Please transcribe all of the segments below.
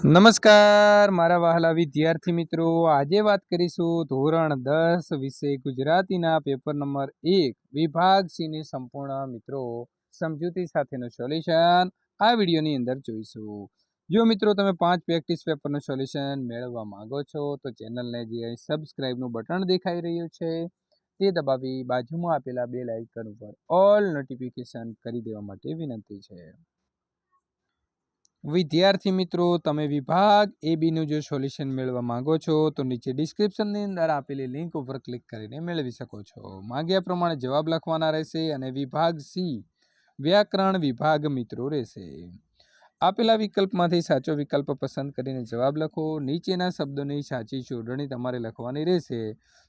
નમસ્કાર મારા વહાલા વિદ્યાર્થી મિત્રો, આજે વાત કરીશું ધોરણ 10 વિષય ગુજરાતીના પેપર નંબર 1 વિભાગ સી ની સંપૂર્ણ મિત્રો સમજૂતી સાથેનું સોલ્યુશન આ વિડીયોની અંદર જોઈશું। જો મિત્રો તમે 5 પ્રેક્ટિસ પેપરનું સોલ્યુશન મેળવવા માંગો છો તો ચેનલને જે અહીં સબસ્ક્રાઇબનું બટન દેખાઈ રહ્યું છે તે દબાવી બાજુમાં આપેલા બેલ આઇકન ઉપર ઓલ નોટિફિકેશન કરી દેવા માટે વિનંતી છે। વિદ્યાર્થી મિત્રો, તમે વિભાગ એ બીનું જો સોલ્યુશન મેળવવા માંગો છો તો નીચે ડિસ્ક્રિપ્શનની અંદર આપેલી લિંક ઉપર ક્લિક કરીને મેળવી શકો છો। માંગ્યા પ્રમાણે જવાબ લખવાના રહેશે અને વિભાગ સી વ્યાકરણ વિભાગ મિત્રો રહેશે। આપેલા વિકલ્પમાંથી સાચો વિકલ્પ પસંદ કરીને જવાબ લખો। નીચેના શબ્દોની સાચી જોડણી તમારે લખવાની રહેશે।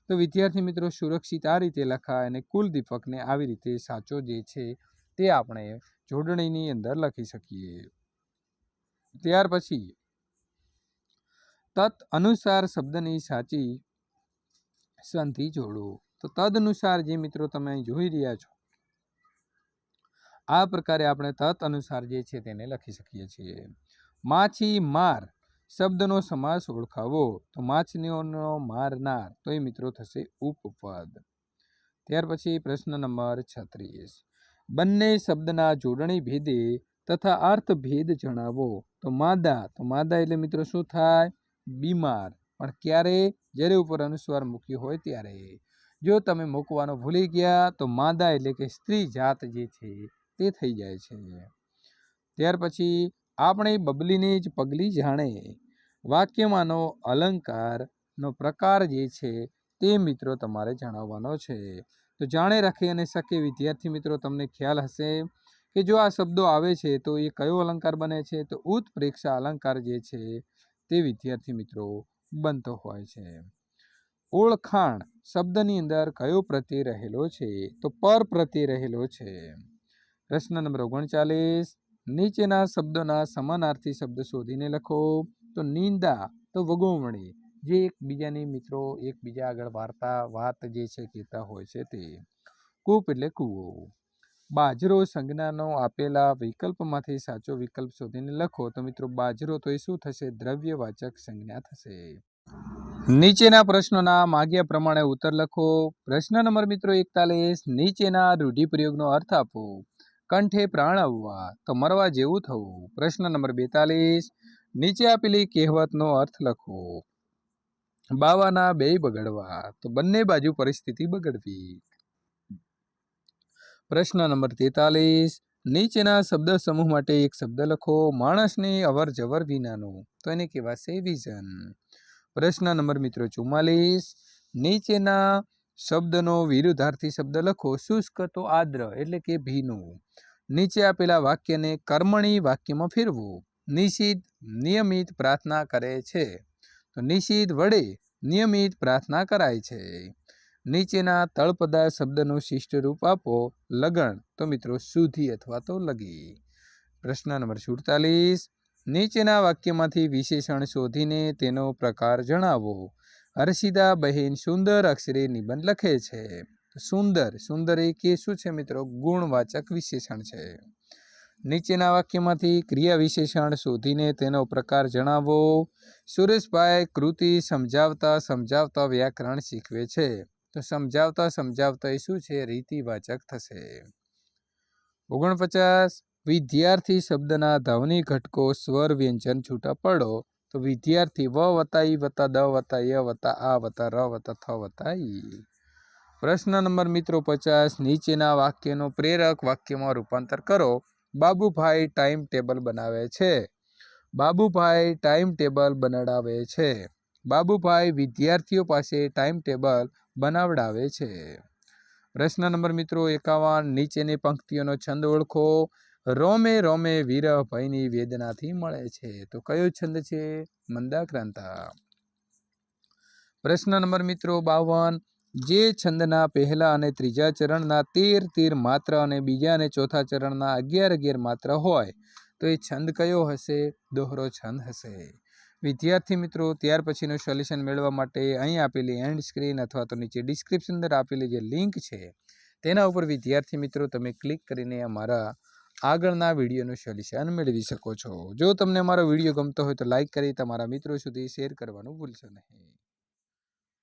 તો વિદ્યાર્થી મિત્રો, સુરક્ષિત આ રીતે લખાય અને કુલ દીપકને આવી રીતે સાચો જે છે તે આપણે જોડણીની અંદર લખી શકીએ। ત્યાર પછી તત અનુસાર શબ્દની સાચી સંધિ જોડો। તો તદ અનુસાર જે મિત્રો તમે જોઈ રહ્યા છો આ પ્રકારે આપણે તત અનુસાર જે છે તેને લખી શકીએ છીએ। માછી માર શબ્દનો સમાસ ઓળખાવો। તો માછલીઓનો મારનાર તો એ મિત્રો થશે ઉપપદ। ત્યાર પછી પ્રશ્ન નંબર 36 બંને શબ્દના જોડણી ભેદે તથા અર્થ ભેદ જણાવો। તો માદા એટલે મિત્રો શું થાય? બીમાર। પણ ક્યારે? જ્યારે ઉપર અનુસ્વાર મૂક્યો હોય ત્યારે। જો તમે મૂકવાનો ભૂલી ગયા તો માદા એટલે કે સ્ત્રી જાત જે છે તે થઈ જાય છે। ત્યાર પછી આપણે બબલીને જ પગલી જાણે વાક્યમાંનો અલંકારનો પ્રકાર જે છે તે મિત્રો તમારે જણાવવાનો છે। તો જાણે રાખી અને શકે વિદ્યાર્થી મિત્રો, તમને ખ્યાલ હશે કે જો આ શબ્દો આવે છે તો એ કયો અલંકાર બને છે? તો ઉત્પ્રેક્ષા અલંકાર જે છે તે વિદ્યાર્થી મિત્રો બનતો હોય છે। ઓળખાણ શબ્દની અંદર કયો પ્રત્યય રહેલો છે? તો પર પ્રત્યય રહેલો છે। પ્રશ્ન નંબર 39 નીચેના શબ્દોના સમાનાર્થી શબ્દ શોધીને લખો। તો નિંદા તો વગોવણી, જે એકબીજાની મિત્રો એકબીજા આગળ વાત જે છે કહેતા હોય છે તે। કૂપ એટલે કૂવો। બાજરો સંજ્ઞાનો આપેલા વિકલ્પમાંથી સાચો વિકલ્પ શોધીને લખો। તો મિત્રો બાજરો તો એ શું થશે? દ્રવ્યવાચક સંજ્ઞા થશે। નીચેના પ્રશ્નોના માગ્યા પ્રમાણે ઉત્તર લખો। પ્રશ્ન નંબર મિત્રો 41 નીચેના રૂઢિપ્રયોગનો અર્થ આપો। કંઠે પ્રાણ આવવા તો મરવા જેવું થવું। પ્રશ્ન નંબર 42 નીચે આપેલી કહેવતનો અર્થ લખો। બાવાના બેય બગડવા તો બંને બાજુ પરિસ્થિતિ બગડવી। પ્રશ્ન નંબર 43 નીચેના શબ્દ સમૂહ માટે એક શબ્દ લખો। માણસની અવર જવર વિનાનું તો એને કહેવાશે વિઝન। પ્રશ્ન નંબર મિત્રો 44 નીચેના શબ્દનો વિરુદ્ધાર્થી શબ્દ લખો। શુષ્ક તો આદ્ર એટલે કે ભીનું। નીચે આપેલા વાક્યને કર્મણી વાક્યમાં ફેરવો। નિષિદ્ધ નિયમિત પ્રાર્થના કરે છે તો નિષિદ્ધ વડે નિયમિત પ્રાર્થના કરાય છે। નીચેના તળપદા શબ્દનું શિષ્ટ રૂપ આપો। લગણ તો મિત્રો શુદ્ધિ અથવા તો લગી। પ્રશ્ન નંબર 47 નીચેના વાક્યમાંથી વિશેષણ શોધીને તેનો પ્રકાર જણાવો। હર્ષિદા બહેન સુંદર અક્ષરે નિબંધ લખે છે। સુંદર એ કે શું છે મિત્રો? ગુણવાચક વિશેષણ છે। નીચેના વાક્યમાંથી ક્રિયા વિશેષણ શોધીને તેનો પ્રકાર જણાવો। સુરેશભાઈ કૃતિ સમજાવતા વ્યાકરણ શીખવે છે। તો સમજાવતા એ શું છે? રીતિવાચક થશે। 49 વિદ્યાર્થી શબ્દના ધ્વનિ ઘટકો સ્વર વ્યંજન છૂટા પડો। તો વિદ્યાર્થી વ વત્તા ઈ વત્તા દ વત્તા ય વત્તા આ વત્તા ર વત્તા થ વત્તા ઈ। પ્રશ્ન નંબર મિત્રો 50 નીચેના વાક્યનો પ્રેરક વાક્યમાં રૂપાંતર કરો। બાબુભાઈ ટાઈમ ટેબલ બનાવે છે। બાબુભાઈ ટાઈમ ટેબલ બનાવડાવે છે। બાબુભાઈ વિદ્યાર્થીઓ પાસે ટાઈમ ટેબલ બનાવડાવે છે। પ્રશ્ન નંબર મિત્રો 51 નીચેની પંક્તિઓનો છંદ ઓળખો। રોમે રોમે વિરહ ભયની વેદનાથી મળે છે। તો કયો છંદ છે? મંદાક્રાંતા। પ્રશ્ન નંબર મિત્રો 52 જે છંદના પહેલા અને ત્રીજા ચરણના 13 માત્ર અને બીજા અને ચોથા ચરણના 11 માત્ર હોય તો એ છંદ કયો હશે? દોહરો છંદ હશે। વિદ્યાર્થી મિત્રો, ત્યાર પછીનું સોલ્યુશન મેળવવા માટે અહીં આપેલી એન્ડ સ્ક્રીન અથવા તો નીચે ડિસ્ક્રિપ્શન અંદર આપેલી જે લિંક છે તેના ઉપર વિદ્યાર્થી મિત્રો તમે ક્લિક કરીને અમારા આગળના વિડીયોનું સોલ્યુશન મેળવી શકો છો. જો તમને મારો વિડીયો ગમતો હોય તો લાઈક કરી તમારા મિત્રો સુધી શેર કરવાનું ભૂલશો નહીં.